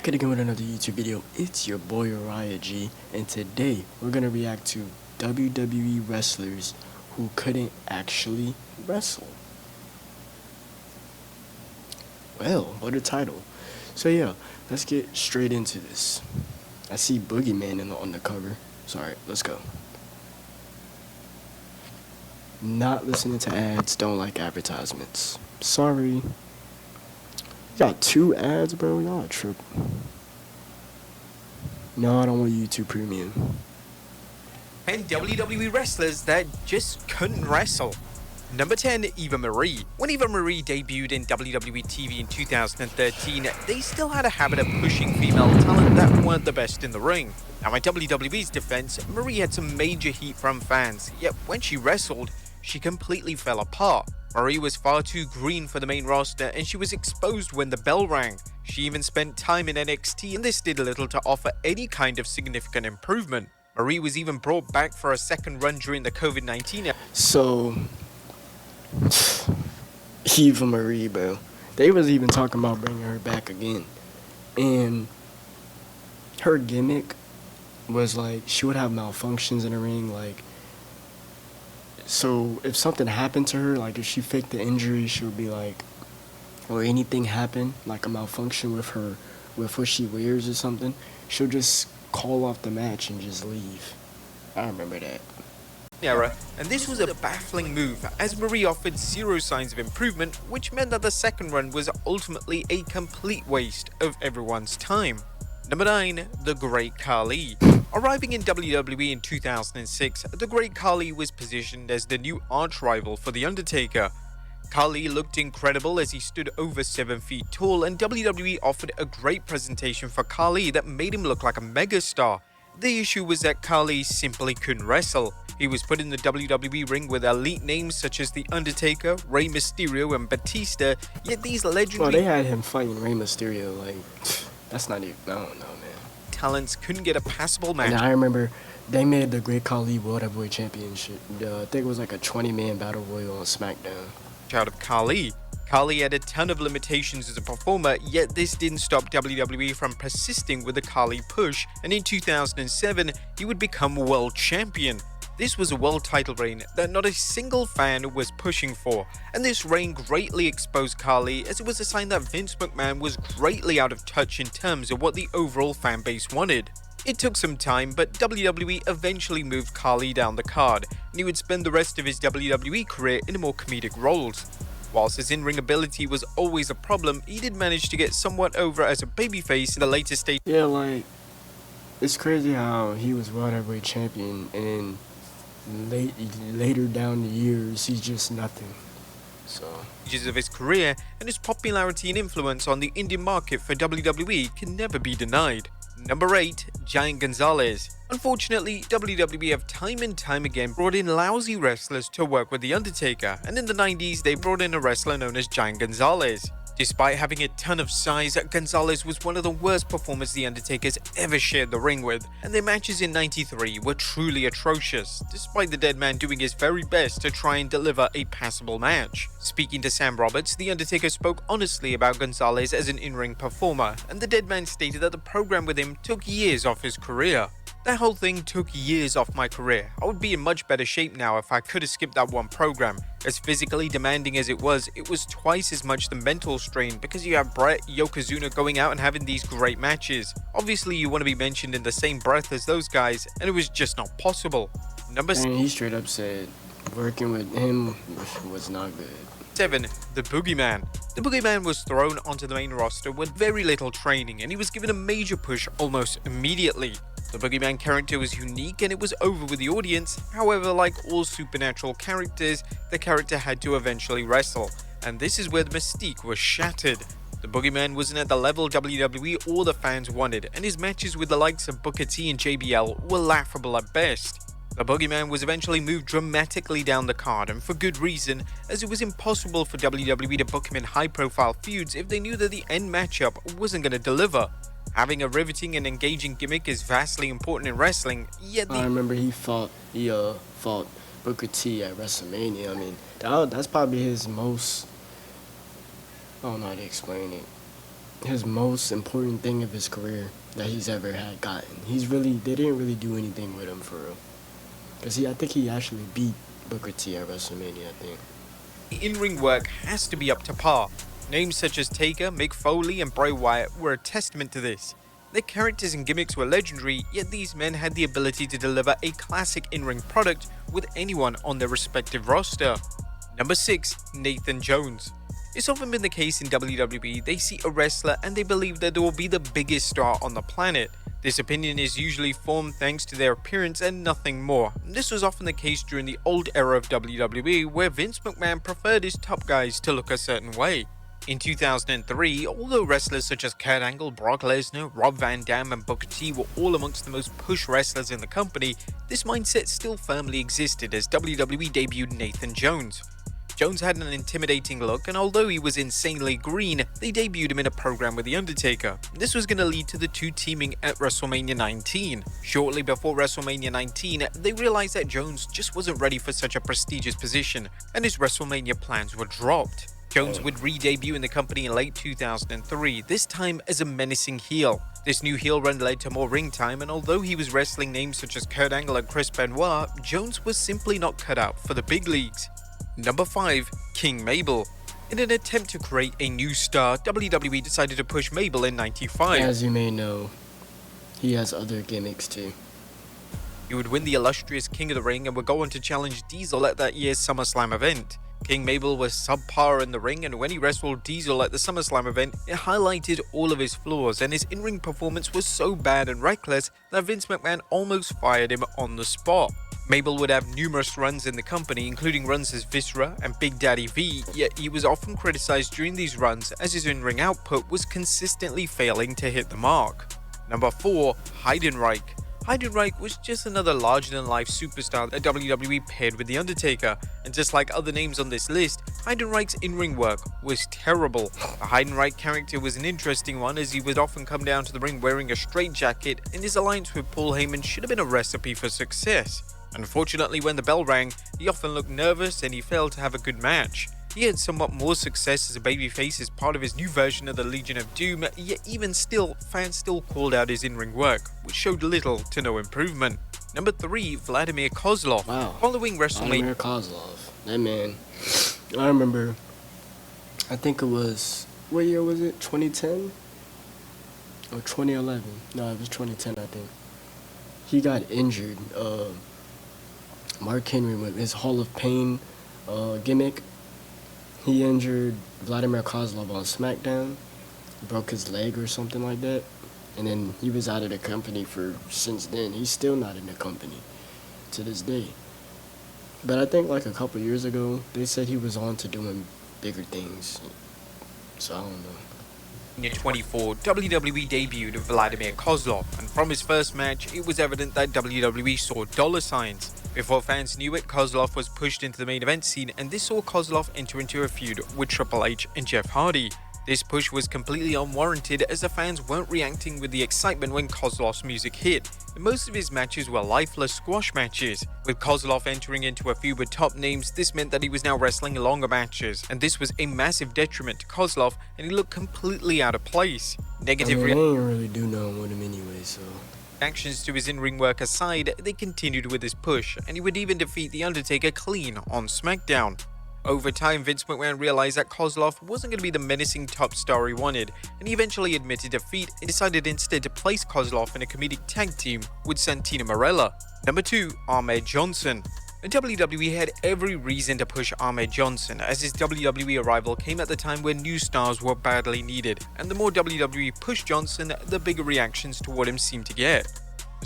Back at again with another YouTube video. It's your boy Uriah G, and today we're gonna react to WWE wrestlers who couldn't actually wrestle. Well, what a title. So yeah, let's get straight into this. I see Boogeyman on the cover. Sorry, let's go. Not listening to ads, don't like advertisements. Sorry. You got 2 ads, bro? Y'all a trip. No, I don't want YouTube Premium. And WWE wrestlers that just couldn't wrestle. Number 10, Eva Marie. When Eva Marie debuted in WWE TV in 2013, they still had a habit of pushing female talent that weren't the best in the ring. Now in WWE's defense, Marie had some major heat from fans, yet when she wrestled, she completely fell apart. Marie was far too green for the main roster and she was exposed when the bell rang. She even spent time in NXT and this did little to offer any kind of significant improvement. Marie was even brought back for a second run during the COVID-19 era. So, Eva Marie, bro. They was even talking about bringing her back again. And her gimmick was like, she would have malfunctions in the ring, like, so if something happened to her, like if she faked the injury, she would be like, or anything happened, like a malfunction with her, with what she wears or something, she'll just call off the match and just leave. I remember that. And this was a baffling move, as Marie offered zero signs of improvement, which meant that the second run was ultimately a complete waste of everyone's time. Number 9, The Great Khali. Arriving in WWE in 2006, The Great Khali was positioned as the new arch-rival for The Undertaker. Khali looked incredible as he stood over 7 feet tall, and WWE offered a great presentation for Khali that made him look like a megastar. The issue was that Khali simply couldn't wrestle. He was put in the WWE ring with elite names such as The Undertaker, Rey Mysterio, and Batista, yet these legendary... Well, they had him fighting Rey Mysterio, like, that's not even, I don't know, man. Talents couldn't get a passable match. And I remember they made the Great Khali World Heavyweight Championship. I think it was like a 20-man battle royal on SmackDown. Out of Khali. Khali had a ton of limitations as a performer, yet this didn't stop WWE from persisting with the Khali push, and in 2007, he would become world champion. This was a world title reign that not a single fan was pushing for, and this reign greatly exposed Khali as it was a sign that Vince McMahon was greatly out of touch in terms of what the overall fan base wanted. It took some time, but WWE eventually moved Khali down the card, and he would spend the rest of his WWE career in more comedic roles. Whilst his in-ring ability was always a problem, he did manage to get somewhat over as a babyface in the later stage. Yeah, like, it's crazy how he was World Heavyweight Champion, and later down the years, he's just nothing. So, stages of his career, and his popularity and influence on the Indian market for WWE can never be denied. Number 8, Giant Gonzalez. Unfortunately, WWE have time and time again brought in lousy wrestlers to work with The Undertaker, and in the 90s they brought in a wrestler known as Giant Gonzalez. Despite having a ton of size, Gonzalez was one of the worst performers The Undertaker's ever shared the ring with, and their matches in '93 were truly atrocious, despite the dead man doing his very best to try and deliver a passable match. Speaking to Sam Roberts, The Undertaker spoke honestly about Gonzalez as an in-ring performer, and the dead man stated that the program with him took years off his career. That whole thing took years off my career. I would be in much better shape now if I could have skipped that one program. As physically demanding as it was twice as much the mental strain because you have Brett, Yokozuna going out and having these great matches. Obviously you want to be mentioned in the same breath as those guys, and it was just not possible. Number 7. He straight up said working with him was not good. 7. The Boogeyman. The Boogeyman was thrown onto the main roster with very little training, and he was given a major push almost immediately. The Boogeyman character was unique and it was over with the audience. However, like all supernatural characters, the character had to eventually wrestle, and this is where the mystique was shattered. The Boogeyman wasn't at the level WWE or the fans wanted, and his matches with the likes of Booker T and JBL were laughable at best. The Boogeyman was eventually moved dramatically down the card, and for good reason, as it was impossible for WWE to book him in high-profile feuds if they knew that the end matchup wasn't going to deliver. Having a riveting and engaging gimmick is vastly important in wrestling, yet I remember he fought Booker T at WrestleMania. I mean, that's probably his most, I don't know how to explain it. his most important thing of his career that he's ever had gotten. They didn't really do anything with him for real. Cause I think he actually beat Booker T at WrestleMania, I think. The in-ring work has to be up to par. Names such as Taker, Mick Foley, and Bray Wyatt were a testament to this. Their characters and gimmicks were legendary, yet these men had the ability to deliver a classic in-ring product with anyone on their respective roster. Number 6. Nathan Jones. It's often been the case in WWE, they see a wrestler and they believe that they will be the biggest star on the planet. This opinion is usually formed thanks to their appearance and nothing more. This was often the case during the old era of WWE, where Vince McMahon preferred his top guys to look a certain way. In 2003, although wrestlers such as Kurt Angle, Brock Lesnar, Rob Van Dam, and Booker T were all amongst the most pushed wrestlers in the company, this mindset still firmly existed as WWE debuted Nathan Jones. Jones had an intimidating look, and although he was insanely green, they debuted him in a program with The Undertaker. This was going to lead to the two teaming at WrestleMania 19. Shortly before WrestleMania 19, they realized that Jones just wasn't ready for such a prestigious position, and his WrestleMania plans were dropped. Jones would re-debut in the company in late 2003, this time as a menacing heel. This new heel run led to more ring time, and although he was wrestling names such as Kurt Angle and Chris Benoit, Jones was simply not cut out for the big leagues. Number 5. King Mabel. In an attempt to create a new star, WWE decided to push Mabel in '95. As you may know, he has other gimmicks too. He would win the illustrious King of the Ring and would go on to challenge Diesel at that year's SummerSlam event. King Mabel was subpar in the ring, and when he wrestled Diesel at the SummerSlam event, it highlighted all of his flaws, and his in-ring performance was so bad and reckless that Vince McMahon almost fired him on the spot. Mabel would have numerous runs in the company, including runs as Viscera and Big Daddy V, yet he was often criticized during these runs as his in-ring output was consistently failing to hit the mark. Number 4. Heidenreich. Heidenreich was just another larger-than-life superstar that WWE paired with The Undertaker, and just like other names on this list, Heidenreich's in-ring work was terrible. The Heidenreich character was an interesting one, as he would often come down to the ring wearing a straitjacket, and his alliance with Paul Heyman should have been a recipe for success. Unfortunately, when the bell rang, he often looked nervous and he failed to have a good match. He had somewhat more success as a babyface as part of his new version of the Legion of Doom, yet even still, fans still called out his in-ring work, which showed little to no improvement. Number 3. Vladimir Kozlov. Wow. Following WrestleMania. Vladimir Kozlov. That man. I remember, I think it was, what year was it? 2010? Or 2011? No, it was 2010, I think. He got injured. Mark Henry with his Hall of Pain gimmick. He injured Vladimir Kozlov on SmackDown, broke his leg or something like that, and then he was out of the company since then. He's still not in the company to this day. But I think like a couple years ago, they said he was on to doing bigger things. So I don't know. In 24, WWE debuted Vladimir Kozlov, and from his first match, it was evident that WWE saw dollar signs. Before fans knew it, Kozlov was pushed into the main event scene, and this saw Kozlov enter into a feud with Triple H and Jeff Hardy. This push was completely unwarranted, as the fans weren't reacting with the excitement when Kozlov's music hit, and most of his matches were lifeless squash matches. With Kozlov entering into a feud with top names, this meant that he was now wrestling longer matches, and this was a massive detriment to Kozlov, and he looked completely out of place. Negative they ain't really do nothing with him anyway, so... reactions to his in-ring work aside, they continued with his push, and he would even defeat The Undertaker clean on SmackDown. Over time, Vince McMahon realized that Kozlov wasn't going to be the menacing top star he wanted, and he eventually admitted defeat and decided instead to place Kozlov in a comedic tag team with Santino Marella. Number 2. Ahmed Johnson. The WWE had every reason to push Ahmed Johnson, as his WWE arrival came at the time when new stars were badly needed, and the more WWE pushed Johnson, the bigger reactions toward him seemed to get.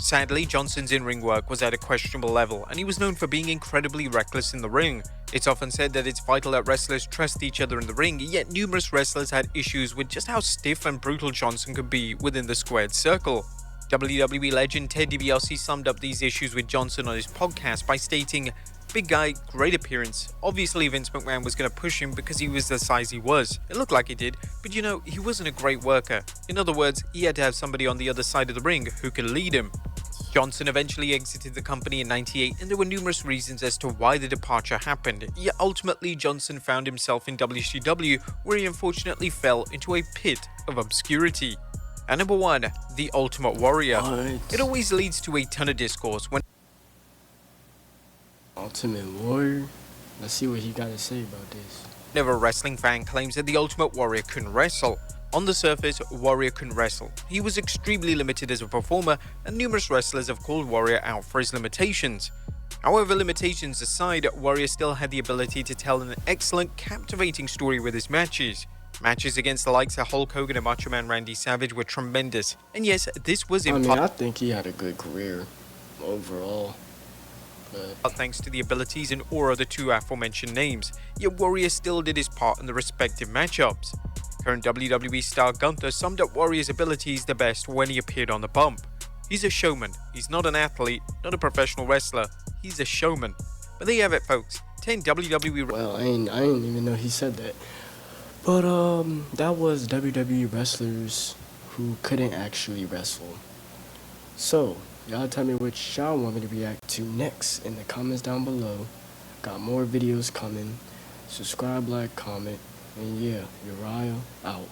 Sadly, Johnson's in-ring work was at a questionable level, and he was known for being incredibly reckless in the ring. It's often said that it's vital that wrestlers trust each other in the ring, yet numerous wrestlers had issues with just how stiff and brutal Johnson could be within the squared circle. WWE legend Ted DiBiase summed up these issues with Johnson on his podcast by stating, "Big guy, great appearance. Obviously Vince McMahon was going to push him because he was the size he was. It looked like he did, but you know, he wasn't a great worker. In other words, he had to have somebody on the other side of the ring who could lead him." Johnson eventually exited the company in '98, and there were numerous reasons as to why the departure happened, yet ultimately Johnson found himself in WCW, where he unfortunately fell into a pit of obscurity. And number 1, The Ultimate Warrior. What? It always leads to a ton of discourse when Ultimate Warrior? Let's see what he got to say about this. whenever a wrestling fan claims that the Ultimate Warrior couldn't wrestle. On the surface, Warrior couldn't wrestle. He was extremely limited as a performer, and numerous wrestlers have called Warrior out for his limitations. However, limitations aside, Warrior still had the ability to tell an excellent, captivating story with his matches. Matches against the likes of Hulk Hogan and Macho Man Randy Savage were tremendous, and yes, this was in I think he had a good career overall. But thanks to the abilities and aura of the two aforementioned names, yet Warrior still did his part in the respective matchups. Current WWE star Gunther summed up Warrior's abilities the best when he appeared on the bump. He's a showman. He's not an athlete, not a professional wrestler. He's a showman. But there you have it, folks. 10 WWE. well, I didn't even know he said that. But that was WWE wrestlers who couldn't actually wrestle. So y'all tell me which y'all want me to react to next in the comments down below. Got more videos coming. Subscribe, like, comment, and yeah, Uriah out.